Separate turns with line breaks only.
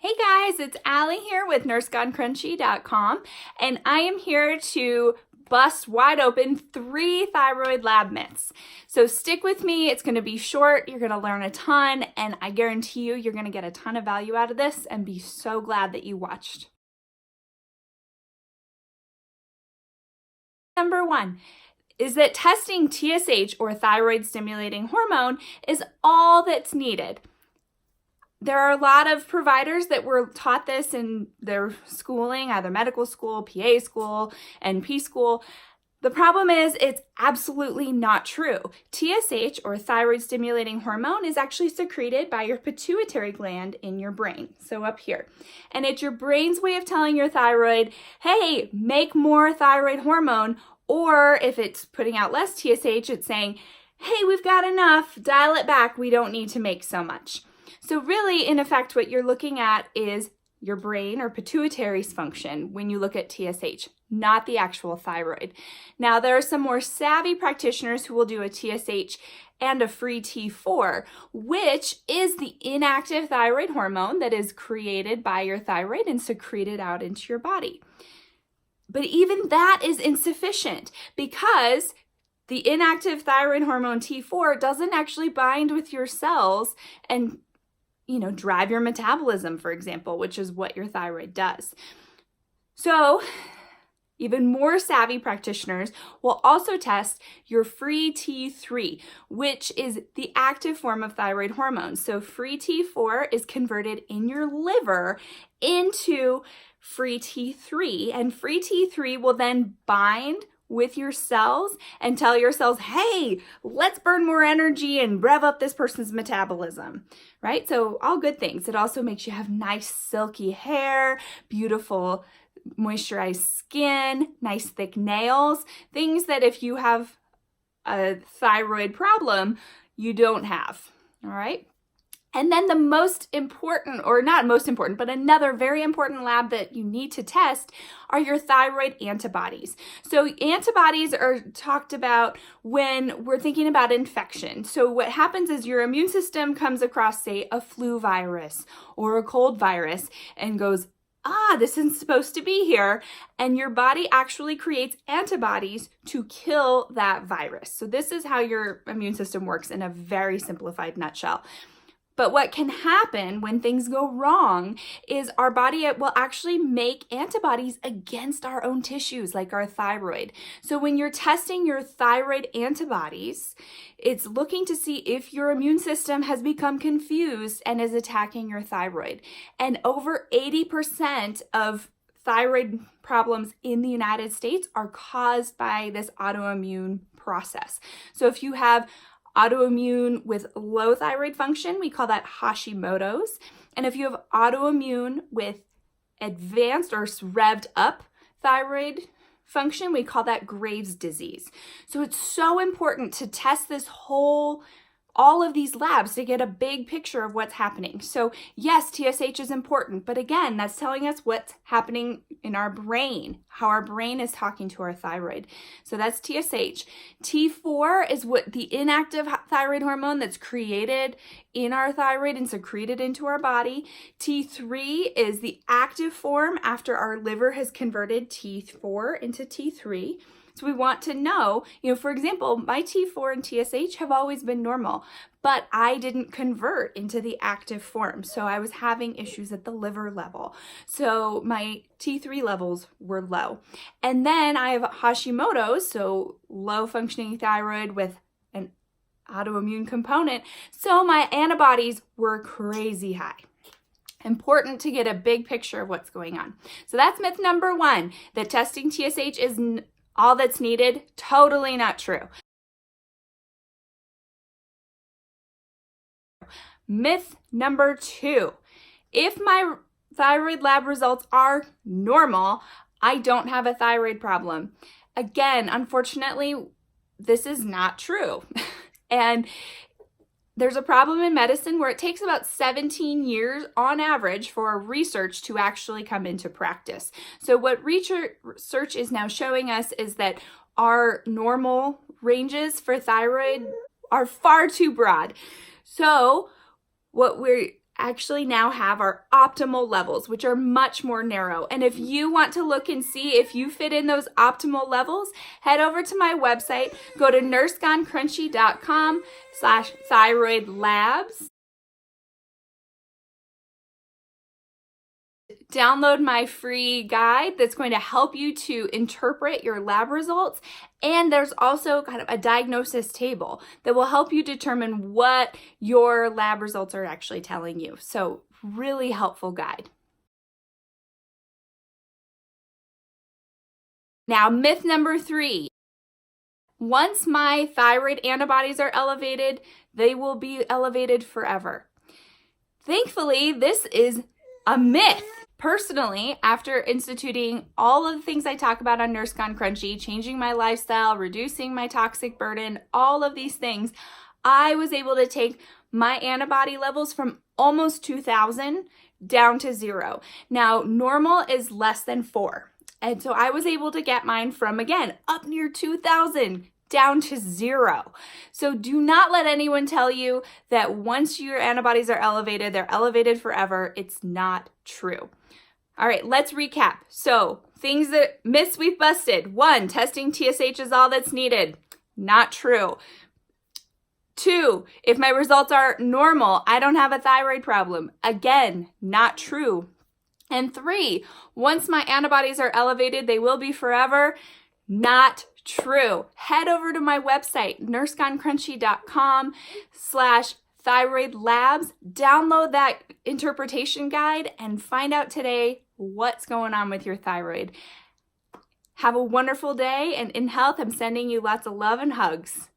Hey guys, it's Allie here with NurseGoneCrunchy.com, and I am here to bust wide open 3 thyroid lab myths. So stick with me, it's going to be short, you're going to learn a ton, and I guarantee you're going to get a ton of value out of this and be so glad that you watched. Number 1 is that testing TSH, or thyroid stimulating hormone, is all that's needed. There are a lot of providers that were taught this in their schooling, either medical school, PA school, NP school. The problem is it's absolutely not true. TSH, or thyroid stimulating hormone, is actually secreted by your pituitary gland in your brain, so up here. And it's your brain's way of telling your thyroid, hey, make more thyroid hormone, or if it's putting out less TSH, it's saying, hey, we've got enough, dial it back, we don't need to make so much. So really, in effect, what you're looking at is your brain or pituitary's function when you look at TSH, not the actual thyroid. Now, there are some more savvy practitioners who will do a TSH and a free T4, which is the inactive thyroid hormone that is created by your thyroid and secreted out into your body. But even that is insufficient because the inactive thyroid hormone T4 doesn't actually bind with your cells and drive your metabolism, for example, which is what your thyroid does. So even more savvy practitioners will also test your free T3, which is the active form of thyroid hormone. So free T4 is converted in your liver into free T3, and free T3 will then bind with your cells and tell your cells, hey, let's burn more energy and rev up this person's metabolism, right? So all good things. It also makes you have nice silky hair, beautiful moisturized skin, nice thick nails, things that if you have a thyroid problem, you don't have, all right? And then the most important, or not most important, but another very important lab that you need to test are your thyroid antibodies. So antibodies are talked about when we're thinking about infection. So what happens is your immune system comes across, say, a flu virus or a cold virus and goes, this isn't supposed to be here. And your body actually creates antibodies to kill that virus. So this is how your immune system works in a very simplified nutshell. But what can happen when things go wrong is our body will actually make antibodies against our own tissues, like our thyroid. So when you're testing your thyroid antibodies, it's looking to see if your immune system has become confused and is attacking your thyroid. And over 80% of thyroid problems in the United States are caused by this autoimmune process. So if you have autoimmune with low thyroid function, we call that Hashimoto's. And if you have autoimmune with advanced or revved up thyroid function, we call that Graves' disease. So it's so important to test all of these labs to get a big picture of what's happening. So yes, TSH is important, but again, that's telling us what's happening in our brain, how our brain is talking to our thyroid. So that's TSH. T4 is what the inactive thyroid hormone that's created in our thyroid and secreted into our body. T3 is the active form after our liver has converted T4 into T3. So we want to know, for example, my T4 and TSH have always been normal, but I didn't convert into the active form. So I was having issues at the liver level. So my T3 levels were low. And then I have Hashimoto's, so low functioning thyroid with an autoimmune component. So my antibodies were crazy high. Important to get a big picture of what's going on. So that's myth number 1, that testing TSH is all that's needed. Totally not true. Myth number 2, if my thyroid lab results are normal, I don't have a thyroid problem. Again, unfortunately, this is not true. And there's a problem in medicine where it takes about 17 years on average for research to actually come into practice. So what research is now showing us is that our normal ranges for thyroid are far too broad. So what we're actually now have our optimal levels, which are much more narrow. And if you want to look and see if you fit in those optimal levels, head over to my website, go to nursegonecrunchy.com/thyroid labs. Download my free guide that's going to help you to interpret your lab results. And there's also kind of a diagnosis table that will help you determine what your lab results are actually telling you. So really helpful guide. Now, myth number 3. Once my thyroid antibodies are elevated, they will be elevated forever. Thankfully, this is a myth. Personally, after instituting all of the things I talk about on Nurse Gone Crunchy, changing my lifestyle, reducing my toxic burden, all of these things, I was able to take my antibody levels from almost 2,000 down to 0. Now, normal is less than 4. And so I was able to get mine from, again, up near 2,000 down to 0. So do not let anyone tell you that once your antibodies are elevated, they're elevated forever. It's not true. All right, let's recap. So myths we've busted. 1, testing TSH is all that's needed. Not true. 2, if my results are normal, I don't have a thyroid problem. Again, not true. And 3, once my antibodies are elevated, they will be forever. Not true. Head over to my website, nursegonecrunchy.com/thyroid labs. Download that interpretation guide and find out today what's going on with your thyroid. Have a wonderful day, and in health, I'm sending you lots of love and hugs.